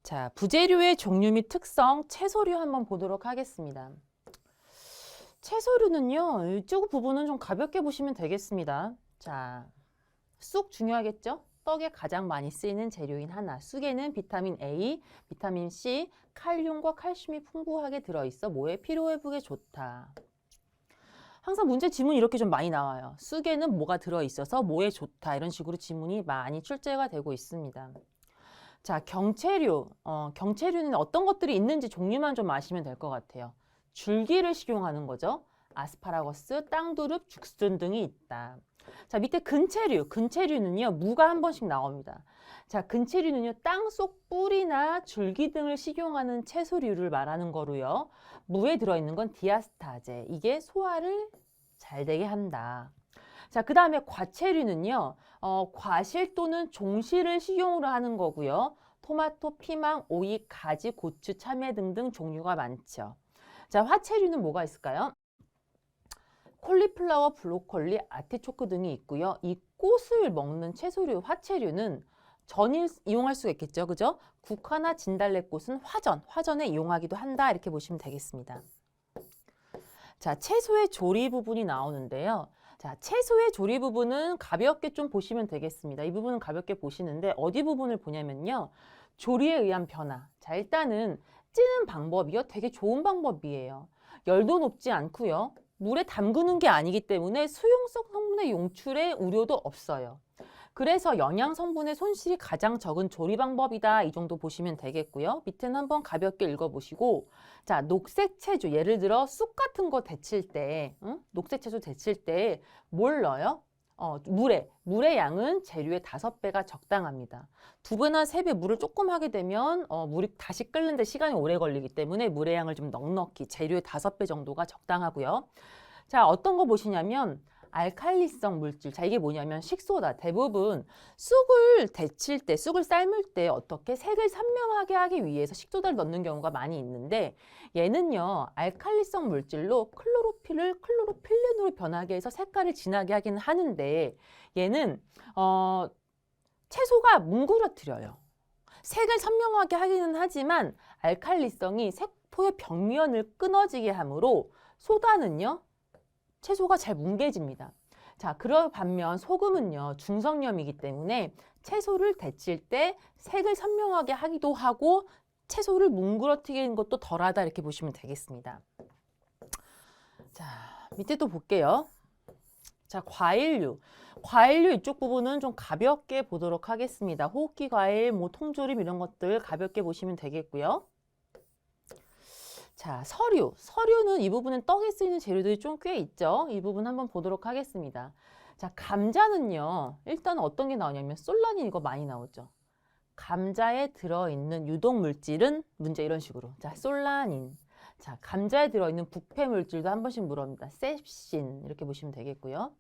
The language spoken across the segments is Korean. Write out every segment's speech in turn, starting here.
자, 부재료의 종류 및 특성, 채소류 한번 보도록 하겠습니다. 채소류는요, 이쪽 부분은 좀 가볍게 보시면 되겠습니다. 자, 쑥 중요하겠죠? 떡에 가장 많이 쓰이는 재료인 하나. 쑥에는 비타민 A, 비타민 C, 칼륨과 칼슘이 풍부하게 들어있어 뭐에 피로회복에 좋다. 항상 문제 지문이 이렇게 좀 많이 나와요. 쑥에는 뭐가 들어있어서 뭐에 좋다. 이런 식으로 지문이 많이 출제가 되고 있습니다. 자, 경채류. 경채류는 어떤 것들이 있는지 종류만 좀 아시면 될 것 같아요. 줄기를 식용하는 거죠. 아스파라거스, 땅두릅, 죽순 등이 있다. 자, 밑에 근채류. 근채류는요, 무가 한 번씩 나옵니다. 자, 근채류는요, 땅속 뿌리나 줄기 등을 식용하는 채소류를 말하는 거로요. 무에 들어있는 건 디아스타제. 이게 소화를 잘 되게 한다. 자, 그 다음에 과채류는요, 과실 또는 종실을 식용으로 하는 거고요. 토마토, 피망, 오이, 가지, 고추, 참외 등등 종류가 많죠. 자, 화채류는 뭐가 있을까요? 콜리플라워, 브로콜리, 아티초크 등이 있고요. 이 꽃을 먹는 채소류, 화채류는 전일 이용할 수가 있겠죠. 그죠? 국화나 진달래꽃은 화전에 이용하기도 한다. 이렇게 보시면 되겠습니다. 자, 채소의 조리 부분이 나오는데요. 자, 채소의 조리 부분은 가볍게 좀 보시면 되겠습니다. 이 부분은 가볍게 보시는데 어디 부분을 보냐면요. 조리에 의한 변화. 자, 일단은 찌는 방법이요. 되게 좋은 방법이에요. 열도 높지 않고요. 물에 담그는 게 아니기 때문에 수용성 성분의 용출에 우려도 없어요. 그래서 영양 성분의 손실이 가장 적은 조리 방법이다. 이 정도 보시면 되겠고요. 밑에는 한번 가볍게 읽어보시고, 자, 녹색 채소, 예를 들어 쑥 같은 거 데칠 때, 녹색 채소 데칠 때 뭘 넣어요? 물의 양은 재료의 5배가 적당합니다. 2배나 3배 물을 조금 하게 되면 물이 다시 끓는데 시간이 오래 걸리기 때문에 물의 양을 좀 넉넉히 재료의 5배 정도가 적당하고요. 자, 어떤 거 보시냐면 알칼리성 물질. 자, 이게 뭐냐면 식소다. 대부분 쑥을 데칠 때, 쑥을 삶을 때 어떻게 색을 선명하게 하기 위해서 식소다를 넣는 경우가 많이 있는데 얘는요, 알칼리성 물질로 클로로필을 클로로필렌으로 변하게 해서 색깔을 진하게 하기는 하는데 얘는 채소가 뭉그러뜨려요. 색을 선명하게 하기는 하지만 알칼리성이 색소의 벽면을 끊어지게 하므로 소다는요, 채소가 잘 뭉개집니다. 자, 그럴 반면 소금은요, 중성염이기 때문에 채소를 데칠 때 색을 선명하게 하기도 하고 채소를 뭉그러뜨리는 것도 덜하다 이렇게 보시면 되겠습니다. 자, 밑에 또 볼게요. 자, 과일류. 과일류 이쪽 부분은 좀 가볍게 보도록 하겠습니다. 호흡기 과일, 뭐 통조림 이런 것들 가볍게 보시면 되겠고요. 자, 서류. 서류는 이 부분은 떡에 쓰이는 재료들이 좀 꽤 있죠. 이 부분 한번 보도록 하겠습니다. 자, 감자는요. 일단 어떤 게 나오냐면 솔라닌 이거 많이 나오죠. 감자에 들어있는 유독 물질은 문제 이런 식으로. 자, 솔라닌. 자, 감자에 들어있는 부패 물질도 한 번씩 물어봅니다. 셉신 이렇게 보시면 되겠고요.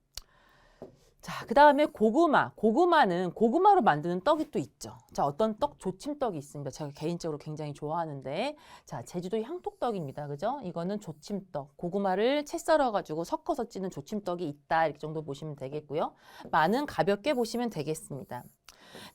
자, 그 다음에 고구마. 고구마는 고구마로 만드는 떡이 또 있죠. 자, 어떤 떡? 조침떡이 있습니다. 제가 개인적으로 굉장히 좋아하는데, 자, 제주도 향토떡입니다. 그죠? 이거는 조침떡. 고구마를 채 썰어가지고 섞어서 찌는 조침떡이 있다. 이렇게 정도 보시면 되겠고요. 마는 가볍게 보시면 되겠습니다.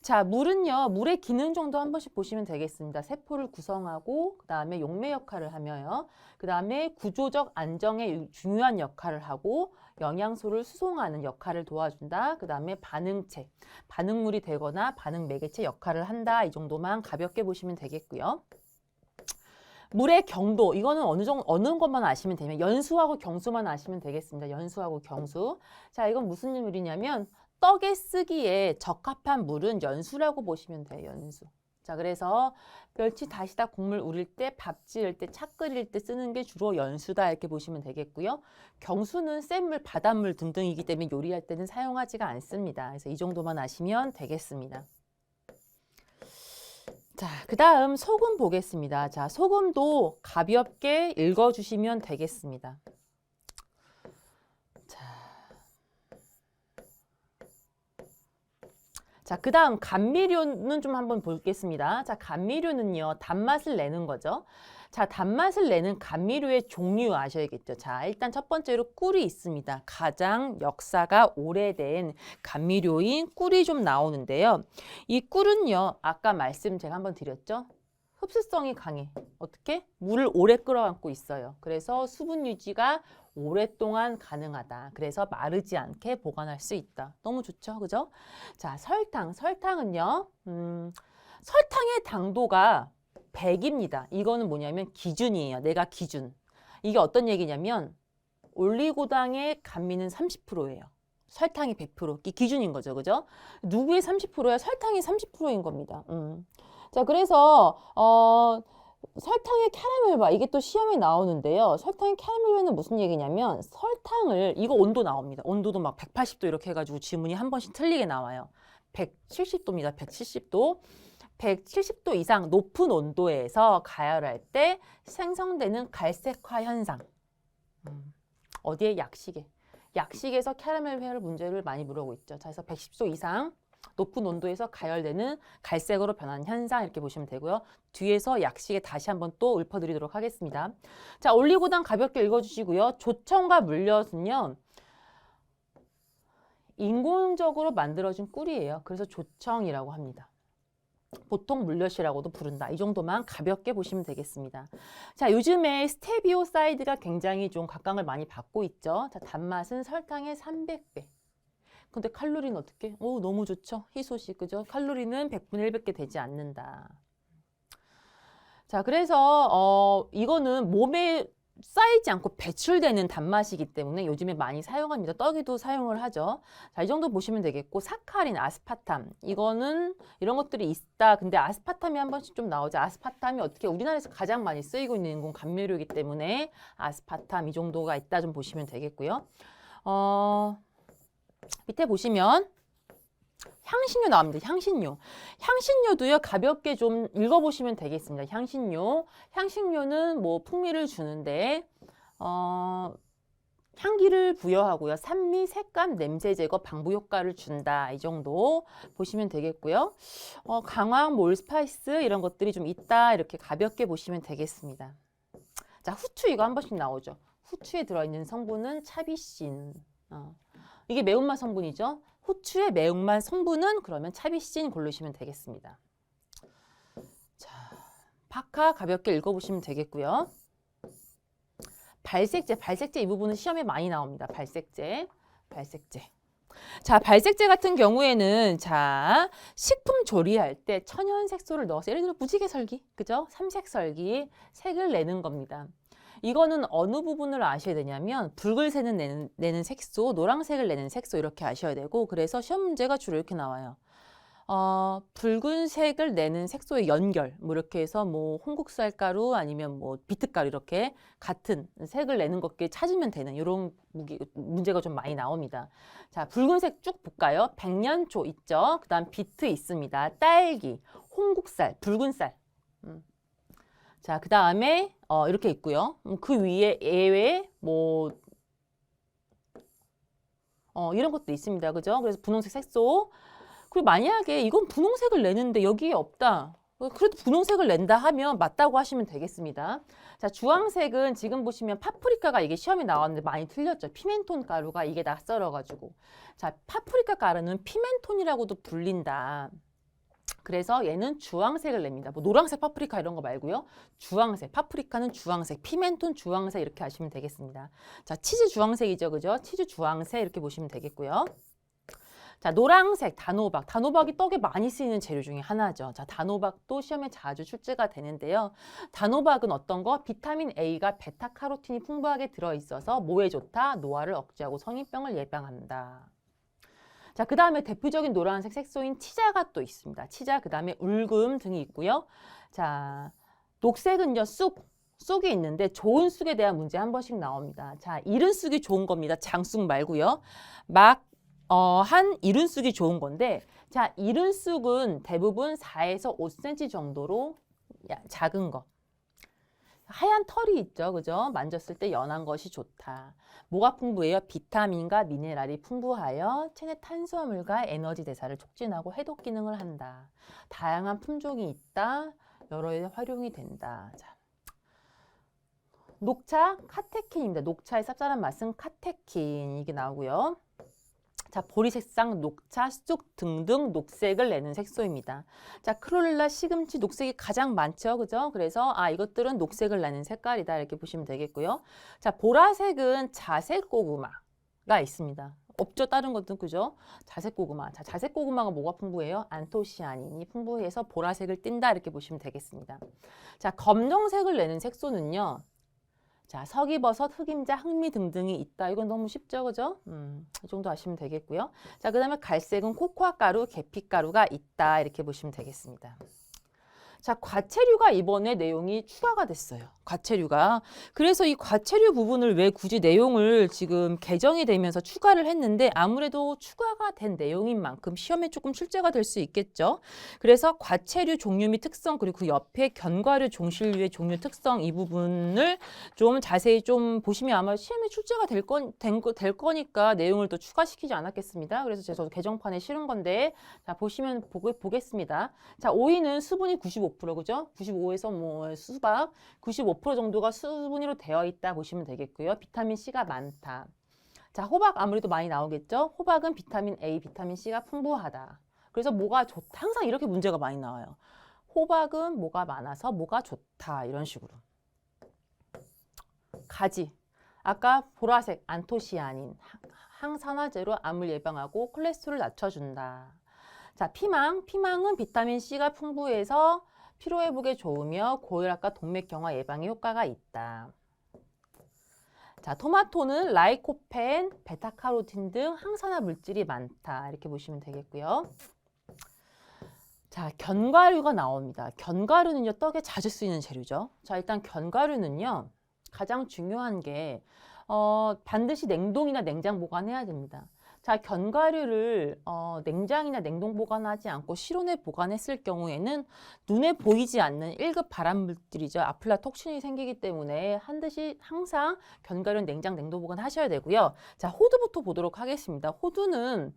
자, 물은요, 물의 기능 정도 한 번씩 보시면 되겠습니다. 세포를 구성하고, 그 다음에 용매 역할을 하며요. 그 다음에 구조적 안정에 중요한 역할을 하고, 영양소를 수송하는 역할을 도와준다. 그 다음에 반응체, 반응물이 되거나 반응 매개체 역할을 한다. 이 정도만 가볍게 보시면 되겠고요. 물의 경도, 이거는 어느 것만 아시면 되면 연수하고 경수만 아시면 되겠습니다. 연수하고 경수. 자, 이건 무슨 물이냐면 떡에 쓰기에 적합한 물은 연수라고 보시면 돼요. 연수. 자, 그래서 멸치, 다시다, 국물 우릴 때, 밥 지을 때, 차 끓일 때 쓰는 게 주로 연수다 이렇게 보시면 되겠고요. 경수는 센물, 바닷물 등등이기 때문에 요리할 때는 사용하지가 않습니다. 그래서 이 정도만 아시면 되겠습니다. 자, 그 다음 소금 보겠습니다. 자, 소금도 가볍게 읽어주시면 되겠습니다. 자, 그 다음 감미료는 좀 한번 보겠습니다. 자, 감미료는요, 단맛을 내는 거죠. 자, 단맛을 내는 감미료의 종류 아셔야겠죠. 자, 일단 첫 번째로 꿀이 있습니다. 가장 역사가 오래된 감미료인 꿀이 좀 나오는데요. 이 꿀은요, 아까 말씀 제가 한번 드렸죠. 흡수성이 강해. 어떻게? 물을 오래 끌어안고 있어요. 그래서 수분 유지가 오랫동안 가능하다. 그래서 마르지 않게 보관할 수 있다. 너무 좋죠, 그죠? 자, 설탕. 설탕은요, 설탕의 당도가 100입니다. 이거는 뭐냐면 기준이에요. 내가 기준. 이게 어떤 얘기냐면 올리고당의 감미는 30%예요. 설탕이 100%. 이 기준인 거죠. 그죠? 누구의 30%야? 설탕이 30%인 겁니다. 자, 그래서 설탕의 캐러멜 바 이게 또 시험에 나오는데요. 설탕의 캐러멜은 무슨 얘기냐면 설탕을 이거 온도 나옵니다. 온도도 막 180도 이렇게 해가지고 지문이 한 번씩 틀리게 나와요. 170도입니다. 170도. 170도 이상 높은 온도에서 가열할 때 생성되는 갈색화 현상. 어디에? 약식에. 약식에서 캐러멜 회열 문제를 많이 물어보고 있죠. 자, 그래서 110도 이상 높은 온도에서 가열되는 갈색으로 변하는 현상 이렇게 보시면 되고요. 뒤에서 약식에 다시 한번 또 읊어드리도록 하겠습니다. 자, 올리고당 가볍게 읽어주시고요. 조청과 물엿은요. 인공적으로 만들어진 꿀이에요. 그래서 조청이라고 합니다. 보통 물엿이라고도 부른다. 이 정도만 가볍게 보시면 되겠습니다. 자, 요즘에 스테비오사이드가 굉장히 좀 각광을 많이 받고 있죠. 자, 단맛은 설탕의 300배. 근데 칼로리는 어떻게? 오, 너무 좋죠. 희소식, 그죠? 칼로리는 100분의 1밖에 되지 않는다. 자, 그래서 이거는 몸에 쌓이지 않고 배출되는 단맛이기 때문에 요즘에 많이 사용합니다. 떡에도 사용을 하죠. 자, 이 정도 보시면 되겠고, 사카린, 아스파탐 이거는 이런 것들이 있다. 근데 아스파탐이 한 번씩 좀 나오죠. 아스파탐이 어떻게 우리나라에서 가장 많이 쓰이고 있는 인공 감미료이기 때문에 아스파탐 이 정도가 있다 좀 보시면 되겠고요. 밑에 보시면 향신료 나옵니다. 향신료. 향신료도요, 가볍게 좀 읽어보시면 되겠습니다. 향신료. 향신료는 뭐 풍미를 주는데, 향기를 부여하고요. 산미, 색감, 냄새 제거, 방부 효과를 준다. 이 정도 보시면 되겠고요. 강황, 몰스파이스 이런 것들이 좀 있다. 이렇게 가볍게 보시면 되겠습니다. 자, 후추 이거 한 번씩 나오죠. 후추에 들어있는 성분은 차비신. 이게 매운맛 성분이죠. 후추의 매운맛 성분은 그러면 차비신 고르시면 되겠습니다. 자, 박하 가볍게 읽어보시면 되겠고요. 발색제, 발색제 이 부분은 시험에 많이 나옵니다. 발색제, 발색제. 자, 발색제 같은 경우에는 자, 식품 조리할 때 천연 색소를 넣어서 예를 들어 무지개 설기, 그죠? 삼색 설기, 색을 내는 겁니다. 이거는 어느 부분을 아셔야 되냐면 붉은색은 내는 색소, 노란색을 내는 색소 이렇게 아셔야 되고 그래서 시험 문제가 주로 이렇게 나와요. 붉은색을 내는 색소의 연결, 뭐 이렇게 해서 뭐 홍국살가루 아니면 뭐 비트가루 이렇게 같은 색을 내는 것께 찾으면 되는 이런 문제가 좀 많이 나옵니다. 자, 붉은색 쭉 볼까요? 백년초 있죠. 그다음 비트 있습니다. 딸기, 홍국살, 붉은쌀. 자, 그 다음에 이렇게 있고요. 그 위에 예외 뭐 이런 것도 있습니다. 그죠? 그래서 분홍색 색소. 그리고 만약에 이건 분홍색을 내는데 여기에 없다. 그래도 분홍색을 낸다 하면 맞다고 하시면 되겠습니다. 자, 주황색은 지금 보시면 파프리카가 이게 시험에 나왔는데 많이 틀렸죠. 피멘톤 가루가 이게 낯설어가지고. 자, 파프리카 가루는 피멘톤이라고도 불린다. 그래서 얘는 주황색을 냅니다. 뭐 노란색 파프리카 이런 거 말고요. 주황색, 파프리카는 주황색, 피멘톤 주황색 이렇게 하시면 되겠습니다. 자, 치즈 주황색이죠. 그죠? 치즈 주황색 이렇게 보시면 되겠고요. 자, 노란색, 단호박. 단호박이 떡에 많이 쓰이는 재료 중에 하나죠. 자, 단호박도 시험에 자주 출제가 되는데요. 단호박은 어떤 거? 비타민 A가 베타카로틴이 풍부하게 들어있어서 뭐에 좋다? 노화를 억제하고 성인병을 예방한다. 자, 그 다음에 대표적인 노란색 색소인 치자가 또 있습니다. 치자, 그 다음에 울금 등이 있고요. 자, 녹색은요, 쑥이 있는데 좋은 쑥에 대한 문제 한 번씩 나옵니다. 자, 이른 쑥이 좋은 겁니다. 장쑥 말고요. 한 이른 쑥이 좋은 건데, 자, 이른 쑥은 대부분 4에서 5cm 정도로 작은 거. 하얀 털이 있죠. 그죠? 만졌을 때 연한 것이 좋다. 뭐가 풍부해요? 비타민과 미네랄이 풍부하여 체내 탄수화물과 에너지 대사를 촉진하고 해독 기능을 한다. 다양한 품종이 있다. 여러 에 활용이 된다. 자, 녹차 카테킨입니다. 녹차의 쌉쌀한 맛은 카테킨 이게 나오고요. 자, 보리색상, 녹차, 쑥 등등 녹색을 내는 색소입니다. 자, 크롤라, 시금치, 녹색이 가장 많죠. 그죠? 그래서 이것들은 녹색을 내는 색깔이다. 이렇게 보시면 되겠고요. 자, 보라색은 자색 고구마가 있습니다. 없죠. 다른 것도 그죠? 자색 고구마. 자, 자색 고구마가 뭐가 풍부해요? 안토시아닌이 풍부해서 보라색을 띈다. 이렇게 보시면 되겠습니다. 자, 검정색을 내는 색소는요. 자, 석이버섯, 흑임자, 흑미 등등이 있다. 이건 너무 쉽죠, 그죠? 이 정도 아시면 되겠고요. 자, 그 다음에 갈색은 코코아 가루, 계피가루가 있다. 이렇게 보시면 되겠습니다. 자, 과체류가 이번에 내용이 추가가 됐어요. 과체류가. 그래서 이 과체류 부분을 왜 굳이 내용을 지금 개정이 되면서 추가를 했는데 아무래도 추가가 된 내용인 만큼 시험에 조금 출제가 될 수 있겠죠. 그래서 과체류 종류 및 특성 그리고 그 옆에 견과류, 종실류의 종류 특성 이 부분을 좀 자세히 좀 보시면 아마 시험에 출제가 될 거니까 내용을 또 추가시키지 않았겠습니다. 그래서 저도 개정판에 실은 건데 자, 보시면 보겠습니다. 자, 오이는 수분이 95%, 그죠? 95에서 뭐 수박 95% 정도가 수분으로 되어 있다 보시면 되겠고요. 비타민 C가 많다. 자, 호박 아무래도 많이 나오겠죠? 호박은 비타민 A, 비타민 C가 풍부하다. 그래서 뭐가 좋다. 항상 이렇게 문제가 많이 나와요. 호박은 뭐가 많아서 뭐가 좋다. 이런 식으로. 가지. 아까 보라색 안토시아닌. 항산화제로 암을 예방하고 콜레스테롤을 낮춰준다. 자, 피망은 비타민 C가 풍부해서 피로회복에 좋으며 고혈압과 동맥경화 예방에 효과가 있다. 자, 토마토는 라이코펜, 베타카로틴 등 항산화 물질이 많다. 이렇게 보시면 되겠고요. 자, 견과류가 나옵니다. 견과류는요, 떡에 자주 쓰이는 재료죠. 자, 일단 견과류는요, 가장 중요한 게 반드시 냉동이나 냉장 보관해야 됩니다. 자, 견과류를 냉장이나 냉동 보관하지 않고 실온에 보관했을 경우에는 눈에 보이지 않는 1급 발암물질이죠. 아플라톡신이 생기기 때문에 항상 견과류는 냉장, 냉동 보관하셔야 되고요. 자, 호두부터 보도록 하겠습니다. 호두는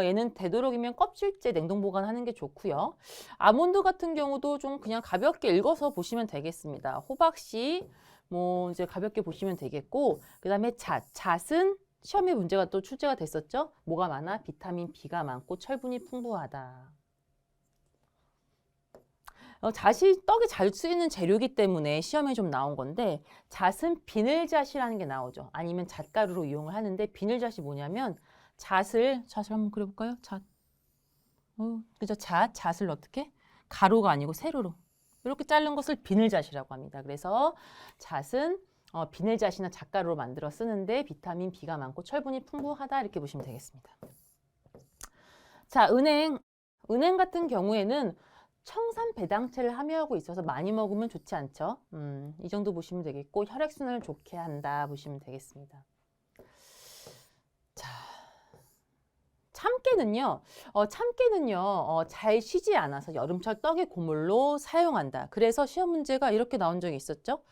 얘는 되도록이면 껍질째 냉동 보관하는 게 좋고요. 아몬드 같은 경우도 좀 그냥 가볍게 읽어서 보시면 되겠습니다. 호박씨 뭐 이제 가볍게 보시면 되겠고, 그 다음에 잣은 시험에 문제가 또 출제가 됐었죠. 뭐가 많아? 비타민 B가 많고 철분이 풍부하다. 잣이 떡에 잘 쓰이는 재료이기 때문에 시험에 좀 나온 건데 잣은 비늘잣이라는 게 나오죠. 아니면 잣가루로 이용을 하는데 비늘잣이 뭐냐면 잣을 한번 그려볼까요? 그죠? 잣을 어떻게? 가루가 아니고 세로로 이렇게 자른 것을 비늘잣이라고 합니다. 그래서 잣은 비닐잣이나 잣가루로 만들어 쓰는데 비타민 B가 많고 철분이 풍부하다 이렇게 보시면 되겠습니다. 자, 은행 같은 경우에는 청산 배당체를 함유하고 있어서 많이 먹으면 좋지 않죠. 이 정도 보시면 되겠고 혈액순환을 좋게 한다 보시면 되겠습니다. 자, 참깨는요, 잘 쉬지 않아서 여름철 떡의 고물로 사용한다. 그래서 시험 문제가 이렇게 나온 적이 있었죠.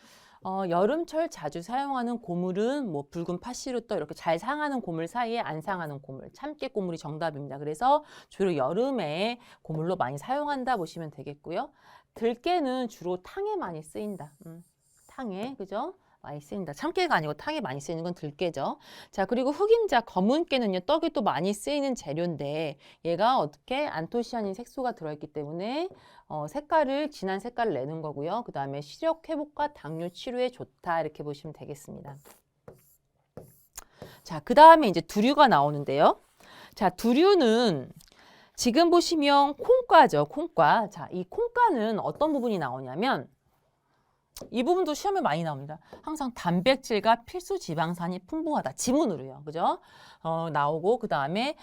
여름철 자주 사용하는 고물은 뭐 붉은 파시루떡 이렇게 잘 상하는 고물 사이에 안 상하는 고물, 참깨 고물이 정답입니다. 그래서 주로 여름에 고물로 많이 사용한다 보시면 되겠고요. 들깨는 주로 탕에 많이 쓰인다. 탕에, 그죠? 많이 쓰인다. 참깨가 아니고 탕에 많이 쓰이는 건 들깨죠. 자, 그리고 흑임자, 검은 깨는요, 떡에 또 많이 쓰이는 재료인데 얘가 어떻게 안토시아닌 색소가 들어있기 때문에 진한 색깔을 내는 거고요. 그 다음에 시력 회복과 당뇨 치료에 좋다 이렇게 보시면 되겠습니다. 자, 그 다음에 이제 두류가 나오는데요. 자, 두류는 지금 보시면 콩과죠, 콩과. 자, 이 콩과는 어떤 부분이 나오냐면 이 부분도 시험에 많이 나옵니다. 항상 단백질과 필수 지방산이 풍부하다. 지문으로요. 그죠? 나오고 그 다음에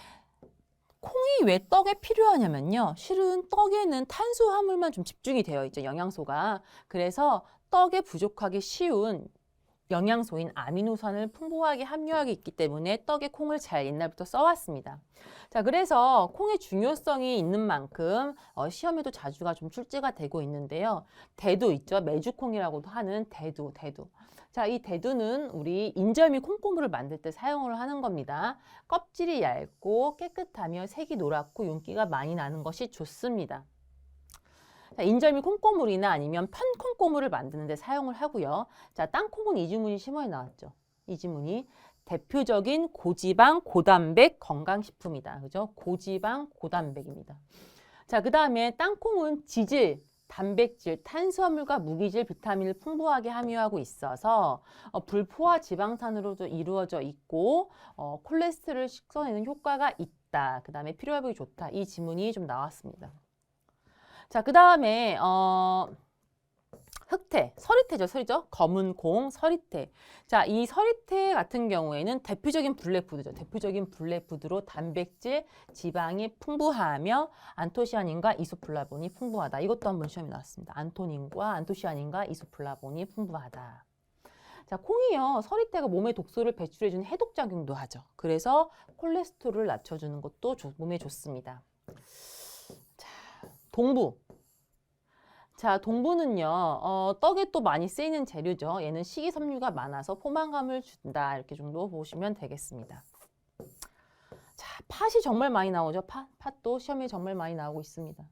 콩이 왜 떡에 필요하냐면요. 실은 떡에는 탄수화물만 좀 집중이 되어 있죠. 영양소가. 그래서 떡에 부족하기 쉬운 영양소인 아미노산을 풍부하게 함유하고 있기 때문에 떡에 콩을 잘 옛날부터 써왔습니다. 자, 그래서 콩의 중요성이 있는 만큼 시험에도 자주가 좀 출제가 되고 있는데요. 대두 있죠. 메주콩이라고도 하는 대두. 자, 이 대두는 우리 인절미 콩고물을 만들 때 사용을 하는 겁니다. 껍질이 얇고 깨끗하며 색이 노랗고 윤기가 많이 나는 것이 좋습니다. 자, 인절미 콩고물이나 아니면 편콩고물을 만드는 데 사용을 하고요. 자, 땅콩은 이 지문이 시험에 나왔죠. 이 지문이 대표적인 고지방, 고단백 건강식품이다. 그죠? 고지방, 고단백입니다. 자, 그 다음에 땅콩은 지질, 단백질, 탄수화물과 무기질, 비타민을 풍부하게 함유하고 있어서 불포화 지방산으로도 이루어져 있고 콜레스테롤을 식혀내는 효과가 있다. 그 다음에 피로회복이 좋다. 이 지문이 좀 나왔습니다. 자, 그 다음에 흑태, 서리태죠, 서리죠. 검은 콩, 서리태. 자, 이 서리태 같은 경우에는 대표적인 블랙푸드죠. 대표적인 블랙푸드로 단백질, 지방이 풍부하며 안토시아닌과 이소플라본이 풍부하다. 이것도 한번 시험에 나왔습니다. 안토시아닌과 이소플라본이 풍부하다. 자, 콩이요. 서리태가 몸에 독소를 배출해주는 해독작용도 하죠. 그래서 콜레스테롤을 낮춰주는 것도 몸에 좋습니다. 자, 동부. 자, 동부는요, 떡에 또 많이 쓰이는 재료죠. 얘는 식이섬유가 많아서 포만감을 준다. 이렇게 정도 보시면 되겠습니다. 자, 팥이 정말 많이 나오죠. 팥도 시험에 정말 많이 나오고 있습니다.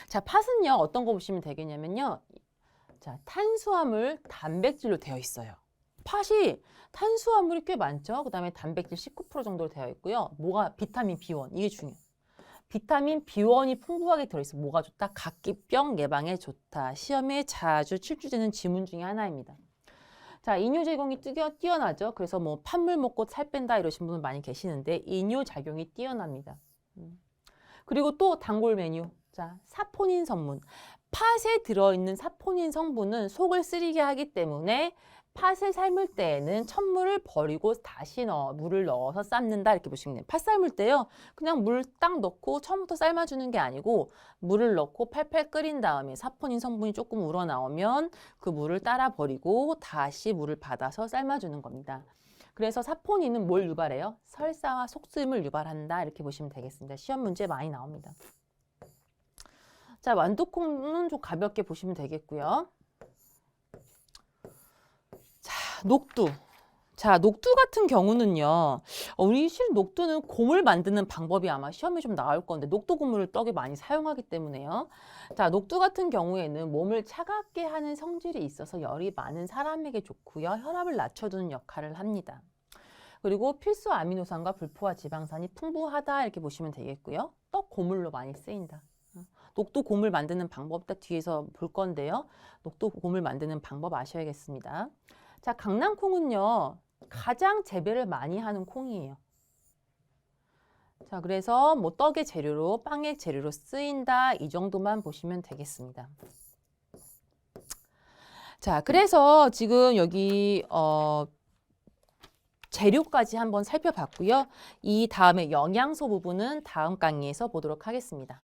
자, 팥은요, 어떤 거 보시면 되겠냐면요. 자, 탄수화물, 단백질로 되어 있어요. 팥이 탄수화물이 꽤 많죠. 그 다음에 단백질 19% 정도로 되어 있고요. 뭐가 비타민 B1, 이게 중요해요. 비타민 B1이 풍부하게 들어있어. 뭐가 좋다? 각기병 예방에 좋다. 시험에 자주 출제되는 지문 중에 하나입니다. 자, 이뇨 작용이 뛰어나죠. 그래서 뭐 팥물 먹고 살 뺀다 이러신 분들 많이 계시는데 이뇨 작용이 뛰어납니다. 그리고 또 단골 메뉴. 자, 사포닌 성분. 팥에 들어있는 사포닌 성분은 속을 쓰리게 하기 때문에 팥을 삶을 때에는 찬물을 버리고 다시 물을 넣어서 삶는다 이렇게 보시면 돼요. 팥 삶을 때요. 그냥 물 딱 넣고 처음부터 삶아주는 게 아니고 물을 넣고 팔팔 끓인 다음에 사포닌 성분이 조금 우러나오면 그 물을 따라 버리고 다시 물을 받아서 삶아주는 겁니다. 그래서 사포닌은 뭘 유발해요? 설사와 속쓰림을 유발한다 이렇게 보시면 되겠습니다. 시험 문제 많이 나옵니다. 자, 완두콩은 좀 가볍게 보시면 되겠고요. 녹두. 자, 녹두 같은 경우는요. 우리 실은 녹두는 곰을 만드는 방법이 아마 시험에 좀 나올 건데 녹두 고물을 떡에 많이 사용하기 때문에요. 자, 녹두 같은 경우에는 몸을 차갑게 하는 성질이 있어서 열이 많은 사람에게 좋고요. 혈압을 낮춰주는 역할을 합니다. 그리고 필수 아미노산과 불포화 지방산이 풍부하다 이렇게 보시면 되겠고요. 떡 고물로 많이 쓰인다. 녹두 고물 만드는 방법 다 뒤에서 볼 건데요. 녹두 고물 만드는 방법 아셔야겠습니다. 자, 강낭콩은요, 가장 재배를 많이 하는 콩이에요. 자, 그래서 뭐 떡의 재료로, 빵의 재료로 쓰인다. 이 정도만 보시면 되겠습니다. 자, 그래서 지금 여기, 재료까지 한번 살펴봤고요. 이 다음에 영양소 부분은 다음 강의에서 보도록 하겠습니다.